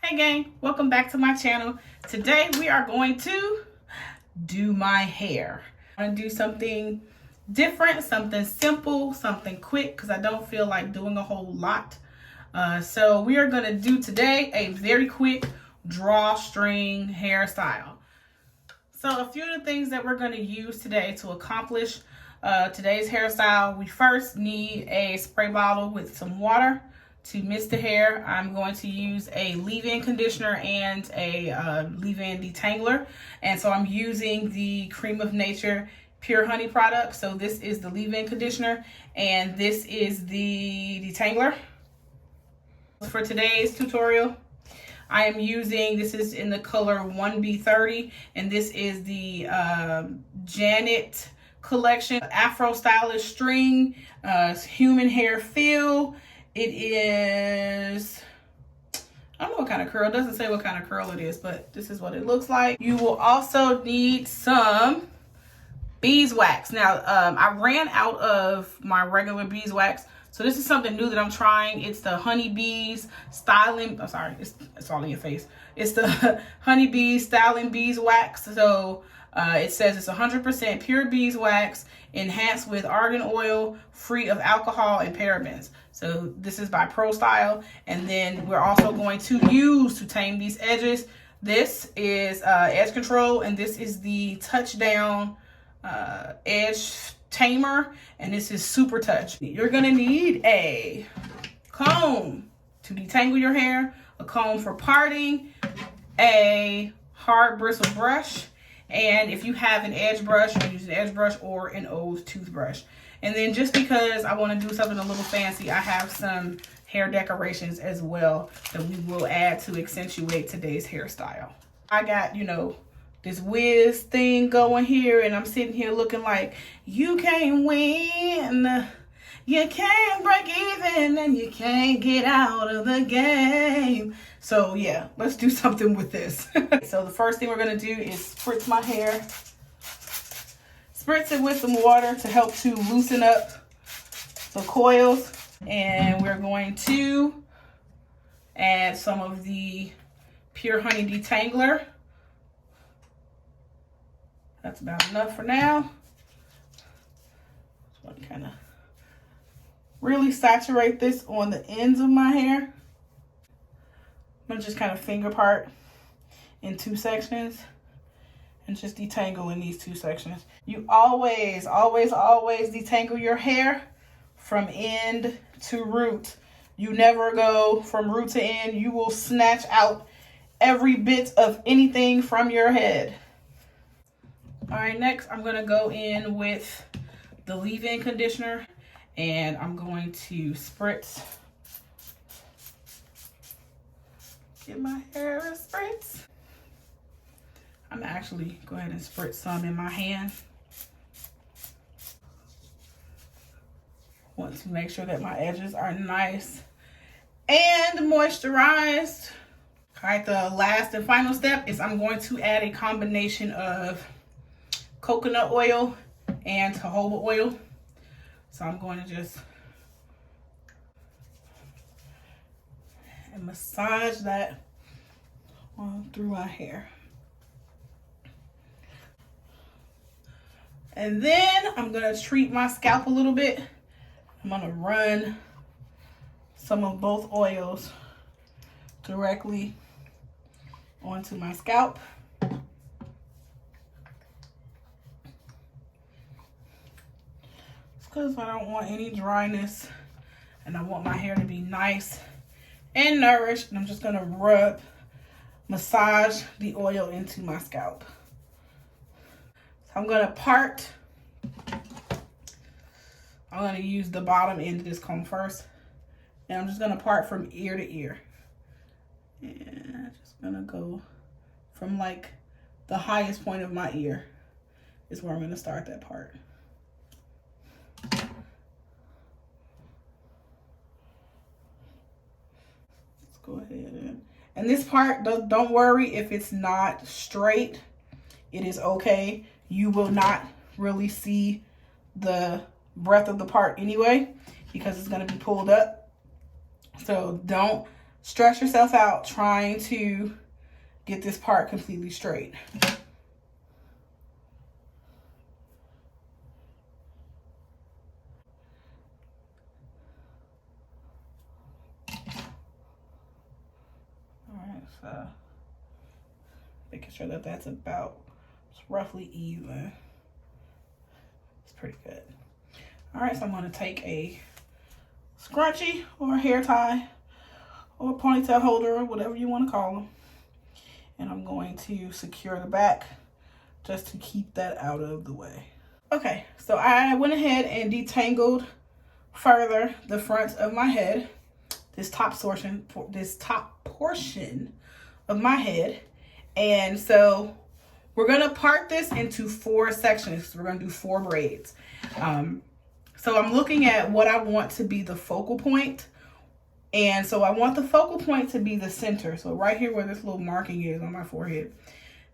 Hey gang, welcome back to my channel. Today we are going to do my hair. I'm gonna do something different, something simple, something quick because I don't feel like doing a whole lot. So we are gonna do today a very quick drawstring hairstyle. So a few of the things that we're gonna use today to accomplish today's hairstyle, we first need a spray bottle with some water. To mist the hair, I'm going to use a leave-in conditioner and a leave-in detangler. And so I'm using the Cream of Nature Pure Honey product. So this is the leave-in conditioner and this is the detangler. For today's tutorial, I am using, this is in the color 1B30, and this is the Janet collection Afro Stylish String Human Hair Feel. It is, I don't know what kind of curl. It doesn't say what kind of curl it is, but this is what it looks like. You will also need some beeswax. Now, I ran out of my regular beeswax, so this is something new that I'm trying. It's the Honeybees Styling, I'm sorry, it's all in your face. It's the Honeybees Styling Beeswax. So it says it's 100% pure beeswax, enhanced with argan oil, free of alcohol and parabens. So this is by Pro Style. And then we're also going to use to tame these edges. This is Edge Control, and this is the Touchdown Edge Tamer, and this is Super Touch. You're gonna need a comb to detangle your hair, a comb for parting, a hard bristle brush, and if you have an edge brush, you can use an edge brush or an old toothbrush. And then just because I want to do something a little fancy, I have some hair decorations as well that we will add to accentuate today's hairstyle. I got, this whiz thing going here, and I'm sitting here looking like, you can't win, you can't break even, and you can't get out of the game. So yeah, let's do something with this. So the first thing we're gonna do is spritz my hair. Spritz it with some water to help to loosen up the coils. And we're going to add some of the Pure Honey Detangler. That's about enough for now. Just want to kind of really saturate this on the ends of my hair. I'm going to just kind of finger part in two sections and just detangle in these two sections. You always, always, always detangle your hair from end to root. You never go from root to end. You will snatch out every bit of anything from your head. All right, next I'm gonna go in with the leave-in conditioner, and I'm going to spritz. Give my hair a spritz. I'm gonna actually go ahead and spritz some in my hand. Want to make sure that my edges are nice and moisturized. All right, the last and final step is I'm going to add a combination of coconut oil and jojoba oil. So I'm going to just massage that on through my hair. And then I'm gonna treat my scalp a little bit. I'm gonna run some of both oils directly onto my scalp. Because I don't want any dryness and I want my hair to be nice and nourished. And I'm just gonna massage the oil into my scalp. I'm gonna part. I'm gonna use the bottom end of this comb first. And I'm just gonna part from ear to ear. And I'm just gonna go from like the highest point of my ear is where I'm gonna start that part. Let's go ahead and this part, don't worry if it's not straight. It is okay. You will not really see the breadth of the part anyway because it's going to be pulled up. So don't stress yourself out trying to get this part completely straight. Alright, so making sure that that's about, it's roughly even. It's pretty good. Alright, so I'm going to take a scrunchie or a hair tie or a ponytail holder, or whatever you want to call them. And I'm going to secure the back just to keep that out of the way. Okay, so I went ahead and detangled further the front of my head, this top portion of my head. And so we're gonna part this into 4 sections. We're gonna do 4 braids. So I'm looking at what I want to be the focal point. And so I want the focal point to be the center. So right here where this little marking is on my forehead,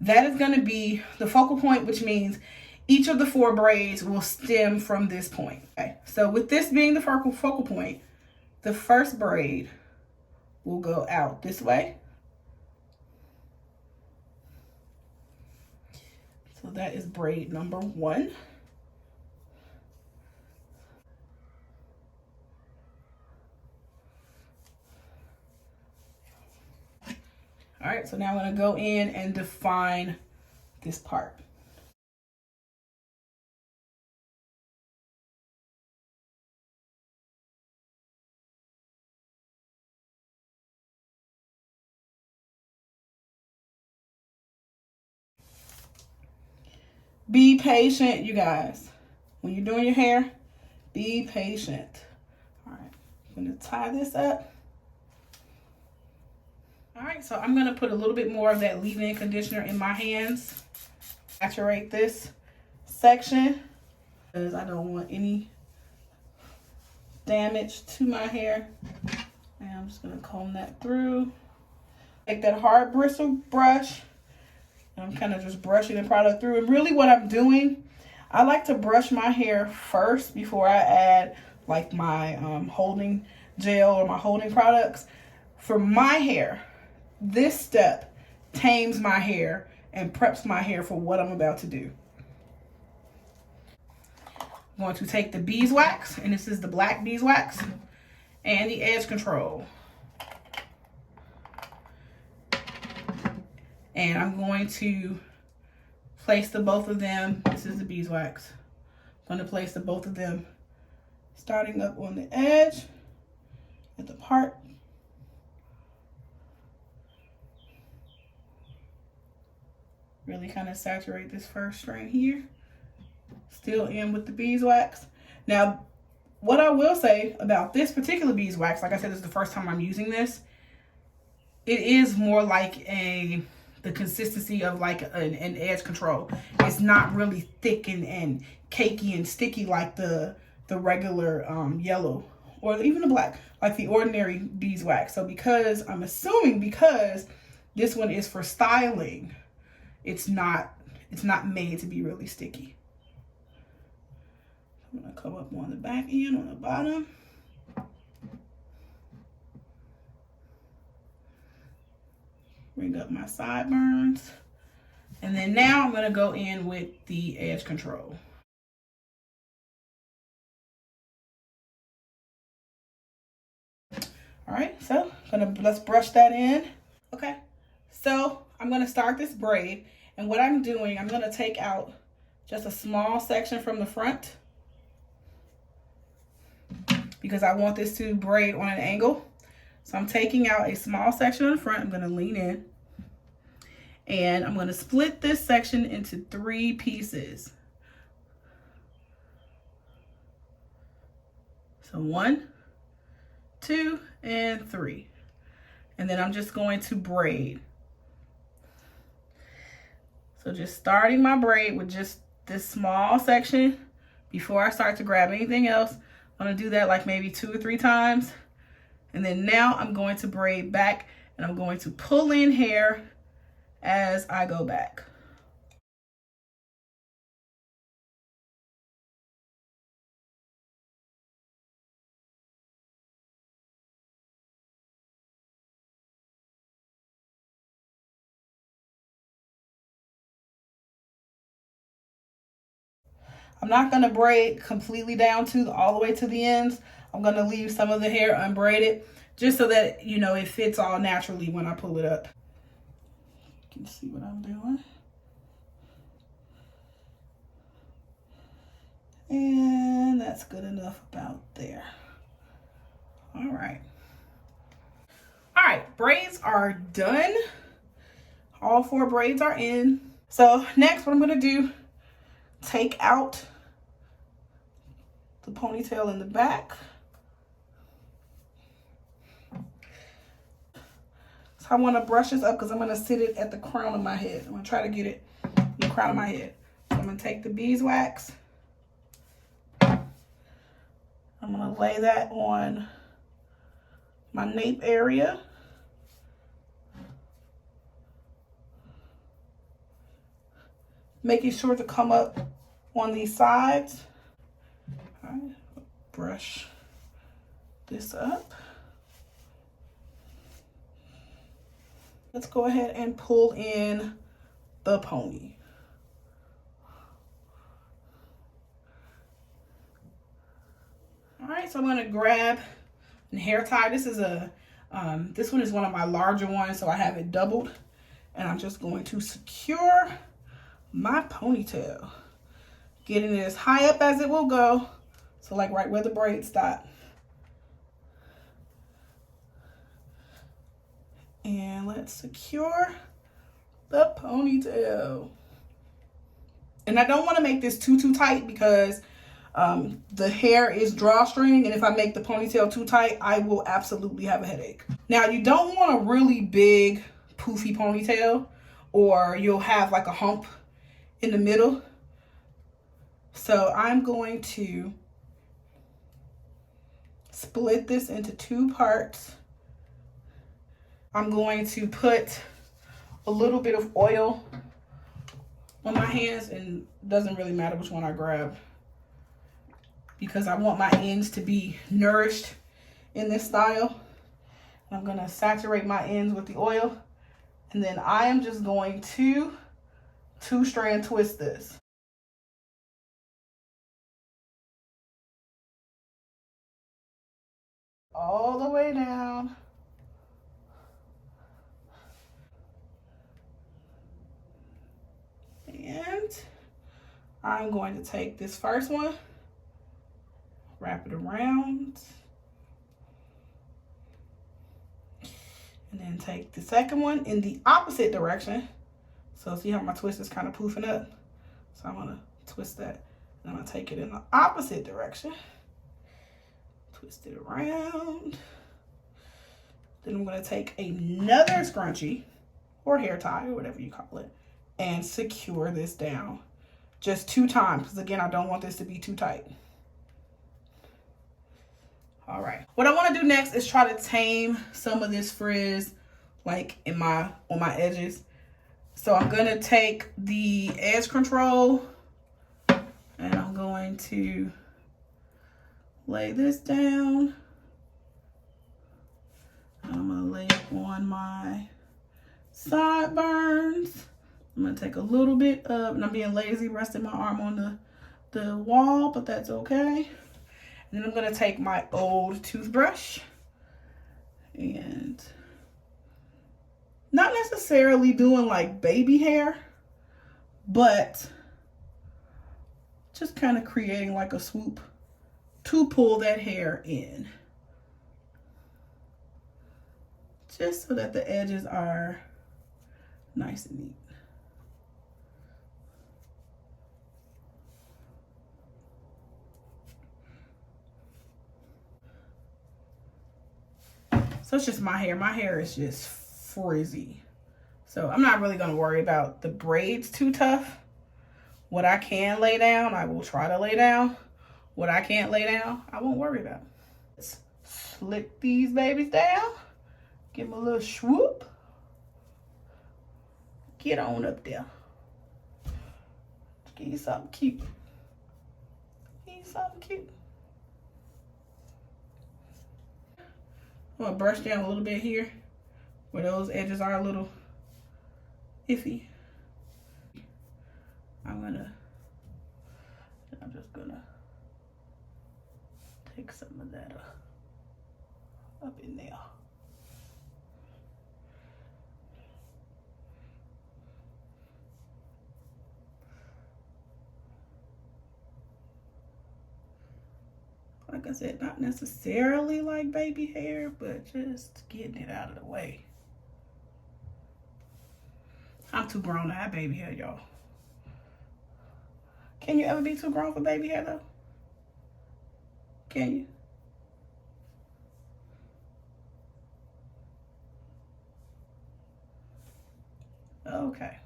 that is going to be the focal point, which means each of the 4 braids will stem from this point. Okay. So with this being the focal point, the first braid will go out this way. So that is braid number 1. All right, so now I'm going to go in and define this part. Be patient, you guys. When you're doing your hair, be patient. All right, I'm going to tie this up. All right, so I'm gonna put a little bit more of that leave-in conditioner in my hands. Saturate this section because I don't want any damage to my hair. And I'm just gonna comb that through. Take that hard bristle brush. And I'm kind of just brushing the product through. And really what I'm doing, I like to brush my hair first before I add like my holding gel or my holding products. For my hair, this step tames my hair and preps my hair for what I'm about to do. I'm going to take the beeswax, and this is the black beeswax, and the edge control. And I'm going to place the both of them. This is the beeswax. I'm going to place the both of them starting up on the edge at the part. Really kind of saturate this first strand here. Still in with the beeswax. Now, what I will say about this particular beeswax, like I said, this is the first time I'm using this. It is more like the consistency of like an edge control. It's not really thick and cakey and sticky like the regular yellow or even the black, like the ordinary beeswax. So because I'm assuming because this one is for styling, it's not made to be really sticky. I'm gonna come up on the back end, on the bottom. Bring up my sideburns. And then now I'm gonna go in with the edge control. All right, so let's brush that in. Okay, so I'm gonna start this braid, and what I'm doing, I'm gonna take out just a small section from the front because I want this to braid on an angle. So I'm taking out a small section on the front. I'm gonna lean in, and I'm gonna split this section into 3 pieces. So 1, 2, and 3. And then I'm just going to braid. So just starting my braid with just this small section before I start to grab anything else. I'm gonna do that like maybe 2 or 3 times. And then now I'm going to braid back, and I'm going to pull in hair as I go back. I'm not gonna braid completely down to all the way to the ends. I'm gonna leave some of the hair unbraided just so that, you know, it fits all naturally when I pull it up. You can see what I'm doing. And that's good enough about there. All right. All right, braids are done. All 4 braids are in. So next what I'm gonna do, take out the ponytail in the back. So I wanna brush this up because I'm gonna sit it at the crown of my head. I'm gonna try to get it in the crown of my head. So I'm gonna take the beeswax. I'm gonna lay that on my nape area. Making sure to come up on these sides. All right, brush this up. Let's go ahead and pull in the pony. All right, so I'm gonna grab a hair tie. This is this one is one of my larger ones, so I have it doubled. And I'm just going to secure my ponytail, getting it as high up as it will go. So like right where the braid stop. And let's secure the ponytail. And I don't want to make this too tight because the hair is drawstring, and if I make the ponytail too tight, I will absolutely have a headache. Now, you don't want a really big poofy ponytail, or you'll have like a hump in the middle. So I'm going to split this into 2 parts. I'm going to put a little bit of oil on my hands, and it doesn't really matter which one I grab because I want my ends to be nourished in this style. I'm gonna saturate my ends with the oil, and then I am just going to 2-strand twist this. All the way down. And I'm going to take this first one, wrap it around, and then take the second one in the opposite direction. So see how my twist is kind of poofing up? So I'm gonna twist that, and I'm gonna take it in the opposite direction. Twist it around. Then I'm gonna take another scrunchie or hair tie or whatever you call it and secure this down just 2 times, because again, I don't want this to be too tight. All right, what I want to do next is try to tame some of this frizz like on my edges. So I'm gonna take the edge control and I'm going to lay this down. I'm gonna lay it on my sideburns. I'm gonna take a little bit of, and I'm being lazy, resting my arm on the wall, but that's okay. And then I'm gonna take my old toothbrush and not necessarily doing like baby hair, but just kind of creating like a swoop to pull that hair in. Just so that the edges are nice and neat. So it's just my hair. My hair is just frizzy. So I'm not really gonna worry about the braids too tough. What I can lay down, I will try to lay down. What I can't lay down, I won't worry about. Let's slick these babies down. Give them a little swoop. Get on up there. Give you something cute. Give you something cute. I'm gonna brush down a little bit here where those edges are a little iffy. I'm gonna I'm just gonna take some of that up in there. Like I said, not necessarily like baby hair, but just getting it out of the way. I'm too grown to have baby hair, y'all. Can you ever be too grown for baby hair, though? Can you? Okay.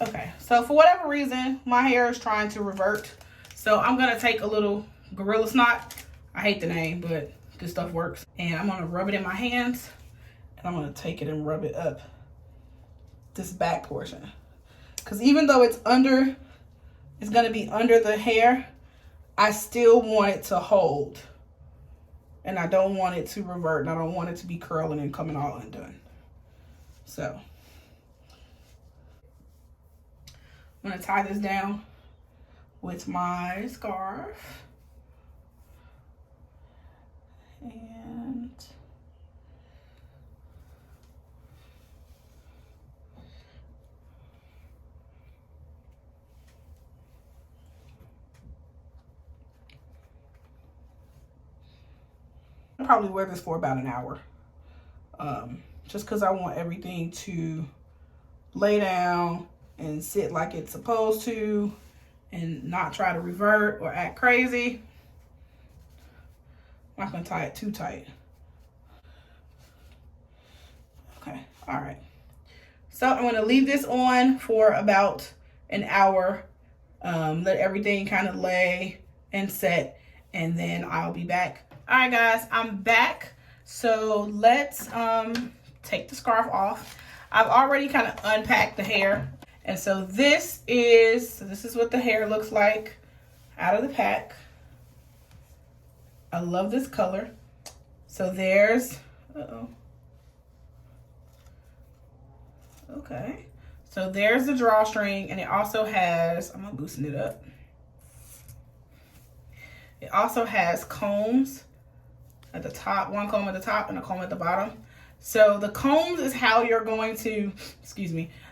Okay, so for whatever reason, my hair is trying to revert. So I'm gonna take a little Gorilla Snot. I hate the name, but this stuff works. And I'm gonna rub it in my hands. And I'm gonna take it and rub it up this back portion. Because even though it's gonna be under the hair, I still want it to hold. And I don't want it to revert. And I don't want it to be curling and coming all undone. So I'm gonna tie this down with my scarf. And I'll probably wear this for about an hour. Just because I want everything to lay down and sit like it's supposed to and not try to revert or act crazy. I'm not gonna tie it too tight. Okay, all right. So I'm gonna leave this on for about an hour. Let everything kind of lay and set, and then I'll be back. All right, guys, I'm back. So let's take the scarf off. I've already kind of unpacked the hair. And so this is what the hair looks like out of the pack. I love this color. So there's, okay. So there's the drawstring, and it also has, I'm gonna loosen it up. It also has combs at the top, one comb at the top and a comb at the bottom. So the combs is how you're going to,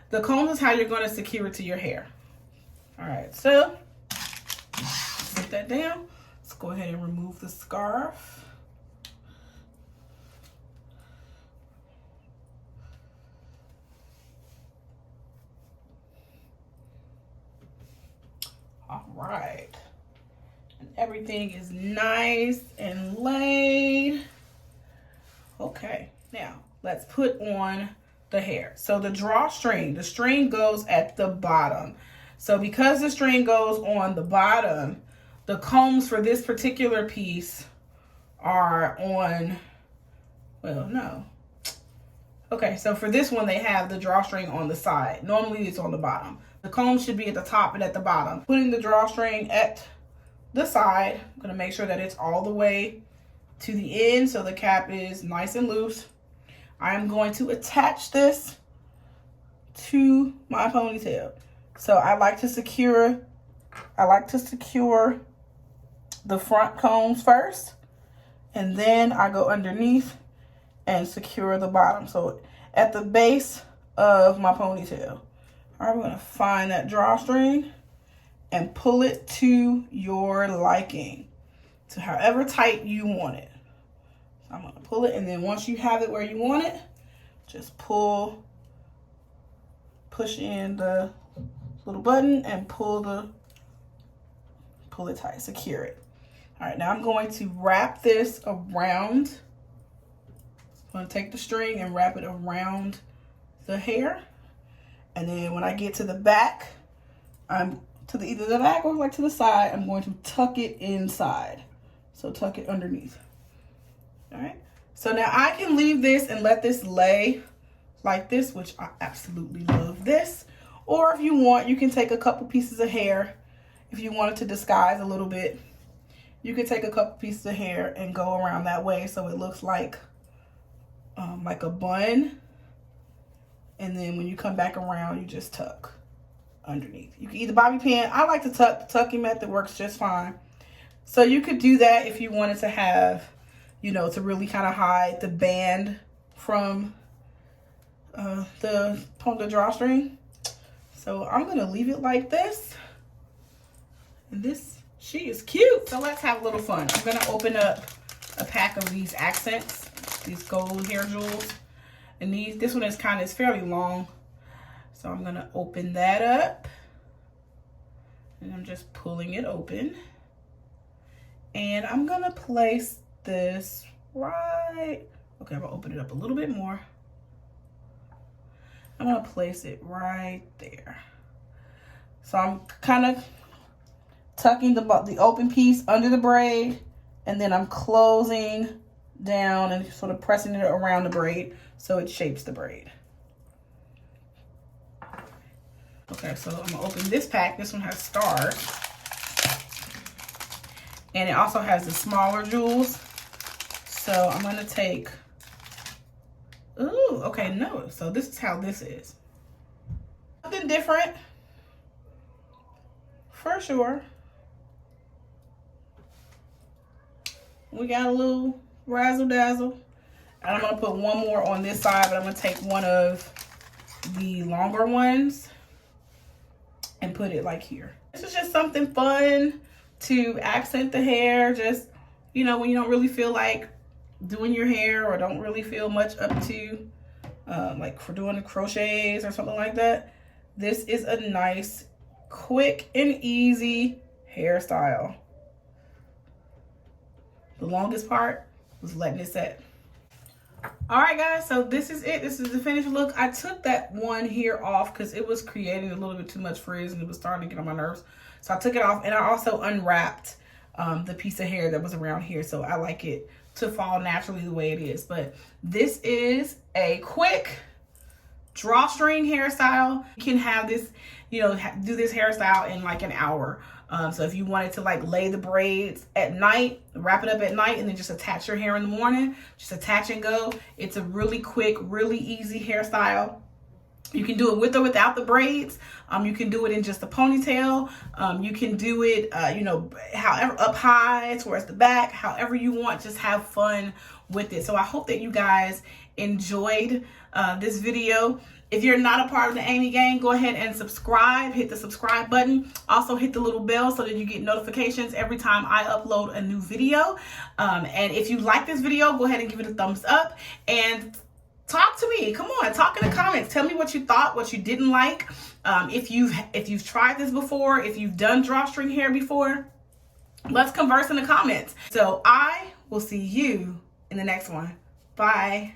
the combs is how you're going to secure it to your hair. All right, so put that down. Let's go ahead and remove the scarf. All right. And everything is nice and laid. Okay, now let's put on the hair. So the drawstring, the string goes at the bottom. So because the string goes on the bottom, the combs for this particular piece are on, well, no. Okay, so for this one, they have the drawstring on the side. Normally it's on the bottom. The comb should be at the top and at the bottom. Putting the drawstring at the side, I'm gonna make sure that it's all the way to the end so the cap is nice and loose. I'm going to attach this to my ponytail. So I like to secure the front combs first, and then I go underneath and secure the bottom. So at the base of my ponytail. All right, we're gonna find that drawstring and pull it to your liking. So however tight you want it. So I'm gonna pull it, and then once you have it where you want it, just push in the little button and pull it tight, secure it. All right, now I'm going to wrap this around. I'm gonna take the string and wrap it around the hair. And then when I get to the back, I'm to either the back or like to the side, I'm going to tuck it inside. So tuck it underneath. All right. So now I can leave this and let this lay like this, which I absolutely love this. Or if you want, you can take a couple pieces of hair. If you wanted to disguise a little bit, you could take a couple pieces of hair and go around that way so it looks like a bun. And then when you come back around, you just tuck. underneath. You can either bobby pin. I like to tuck. The tucking method works just fine. So you could do that if you wanted to have, you know, to really kind of hide the band from the drawstring. So I'm gonna leave it like this. And this, she is cute. So let's have a little fun. I'm gonna open up a pack of these accents, these gold hair jewels. And this one is it's fairly long. So I'm gonna open that up. And I'm just pulling it open. And I'm gonna place this right, okay, I'm gonna open it up a little bit more. I'm gonna place it right there. So I'm kind of tucking the open piece under the braid, and then I'm closing down and sort of pressing it around the braid so it shapes the braid. Okay, so I'm gonna open this pack. This one has stars. And it also has the smaller jewels. So I'm gonna take, ooh, okay, no. So this is how this is. Something different, for sure. We got a little razzle dazzle. And I'm gonna put one more on this side, but I'm gonna take one of the longer ones and put it like here. This is just something fun to accent the hair. Just, you know, when you don't really feel like doing your hair or don't really feel much up to, like for doing the crochets or something like that. This is a nice, quick and easy hairstyle. The longest part was letting it set. All right, guys, so this is it. This is the finished look. I took that one here off because it was creating a little bit too much frizz and it was starting to get on my nerves. So I took it off, and I also unwrapped the piece of hair that was around here. So I like it to fall naturally the way it is. But this is a quick drawstring hairstyle. You can have this, you know, do this hairstyle in like an hour. So if you wanted to like lay the braids at night, wrap it up at night, and then just attach your hair in the morning, just attach and go. It's a really quick, really easy hairstyle. You can do it with or without the braids. You can do it in just a ponytail. You can do it, you know, however, up high towards the back, however you want. Just have fun with it. So I hope that you guys enjoyed this video. If you're not a part of the Amy gang, go ahead and subscribe. Hit the subscribe button. Also hit the little bell so that you get notifications every time I upload a new video. And if you like this video, go ahead and give it a thumbs up. And talk to me. Come on, talk in the comments. Tell me what you thought, what you didn't like. If you've tried this before, if you've done drawstring hair before, let's converse in the comments. So I will see you in the next one. Bye.